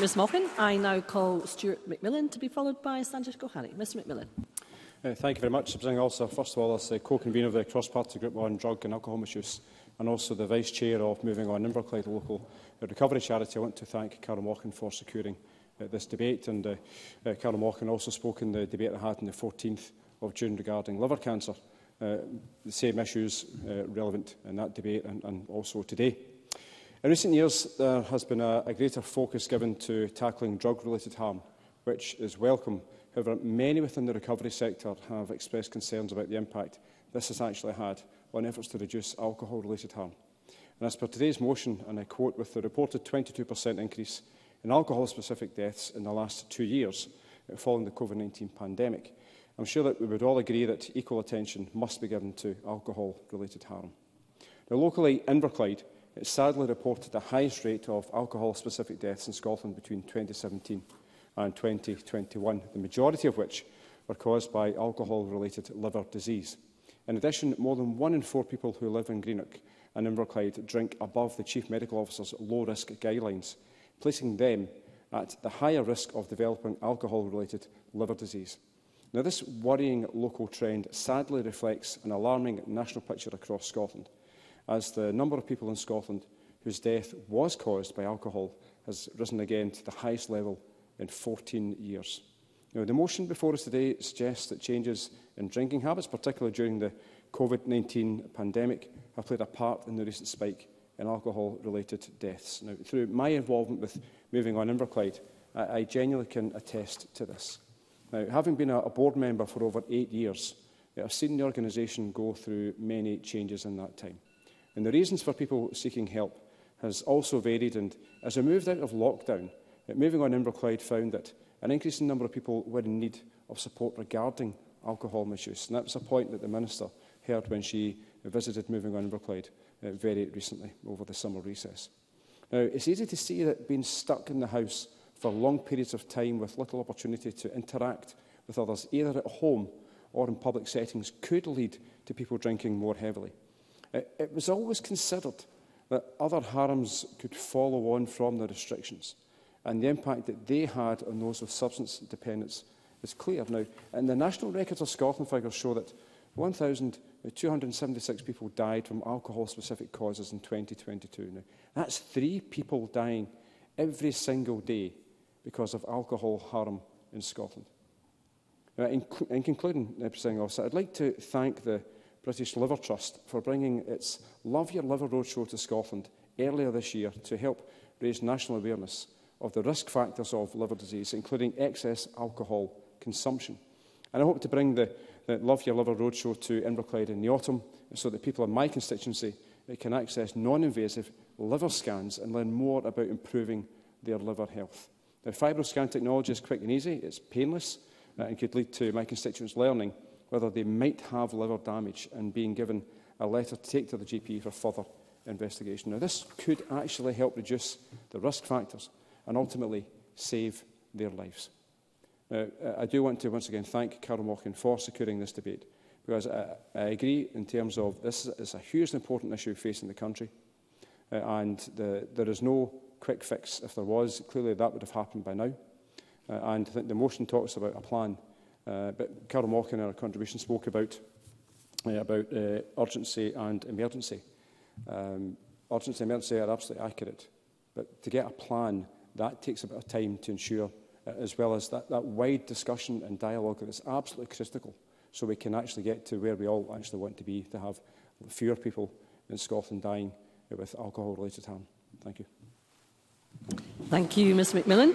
Ms Mochan. I now call Stuart McMillan to be followed by Sanjit Gohani. Mr McMillan. Thank you very much, Presiding Officer. First of all, as co-convener of the cross-party group on drug and alcohol misuse, and also the Vice-Chair of Moving On Inverclyde, a local recovery charity, I want to thank Carol Mochan for securing this debate. And Carol Mochan also spoke in the debate I had on the 14th of June regarding liver cancer. The same issues relevant in that debate and also today. In recent years, there has been a greater focus given to tackling drug-related harm, which is welcome. However, many within the recovery sector have expressed concerns about the impact this has actually had on efforts to reduce alcohol-related harm. And as per today's motion, and I quote, with the reported 22% increase in alcohol-specific deaths in the last 2 years following the COVID-19 pandemic, I'm sure that we would all agree that equal attention must be given to alcohol-related harm. Now, locally, Inverclyde sadly reported the highest rate of alcohol-specific deaths in Scotland between 2017 and 2021, the majority of which were caused by alcohol-related liver disease. In addition, more than 1 in 4 people who live in Greenock and Inverclyde drink above the Chief Medical Officer's low-risk guidelines, placing them at the higher risk of developing alcohol-related liver disease. Now, this worrying local trend sadly reflects an alarming national picture across Scotland, as the number of people in Scotland whose death was caused by alcohol has risen again to the highest level in 14 years. Now, the motion before us today suggests that changes in drinking habits, particularly during the COVID-19 pandemic, have played a part in the recent spike in alcohol-related deaths. Now, through my involvement with Moving On Inverclyde, I genuinely can attest to this. Now, having been a board member for over 8 years, I've seen the organisation go through many changes in that time. And the reasons for people seeking help has also varied, and as we moved out of lockdown, Moving On Inverclyde found that an increasing number of people were in need of support regarding alcohol misuse. And that was a point that the Minister heard when she visited Moving On Inverclyde very recently over the summer recess. Now, it's easy to see that being stuck in the house for long periods of time with little opportunity to interact with others, either at home or in public settings, could lead to people drinking more heavily. It was always considered that other harms could follow on from the restrictions, and the impact that they had on those with substance dependence is clear now. And the National Records of Scotland figures show that 1,276 people died from alcohol-specific causes in 2022. Now, that's 3 people dying every single day because of alcohol harm in Scotland. Now, in concluding, Presiding Officer, I'd like to thank the British Liver Trust for bringing its Love Your Liver Roadshow to Scotland earlier this year to help raise national awareness of the risk factors of liver disease, including excess alcohol consumption. And I hope to bring the Love Your Liver Roadshow to Inverclyde in the autumn, so that people in my constituency can access non-invasive liver scans and learn more about improving their liver health. Now, FibroScan technology is quick and easy, it's painless, and could lead to my constituents learning whether they might have liver damage and being given a letter to take to the GP for further investigation. Now, this could actually help reduce the risk factors and ultimately save their lives. Now, I do want to once again thank Carol Mochan for securing this debate, because I agree in terms of this is a hugely important issue facing the country, and there is no quick fix. If there was, clearly that would have happened by now. And I think the motion talks about a plan, but Carol Mochan in her contribution spoke about urgency and emergency. Urgency and emergency are absolutely accurate, but to get a plan, that takes a bit of time to ensure, as well as that wide discussion and dialogue that is absolutely critical, so we can actually get to where we all actually want to be, to have fewer people in Scotland dying with alcohol-related harm. Thank you. Thank you, Ms McMillan.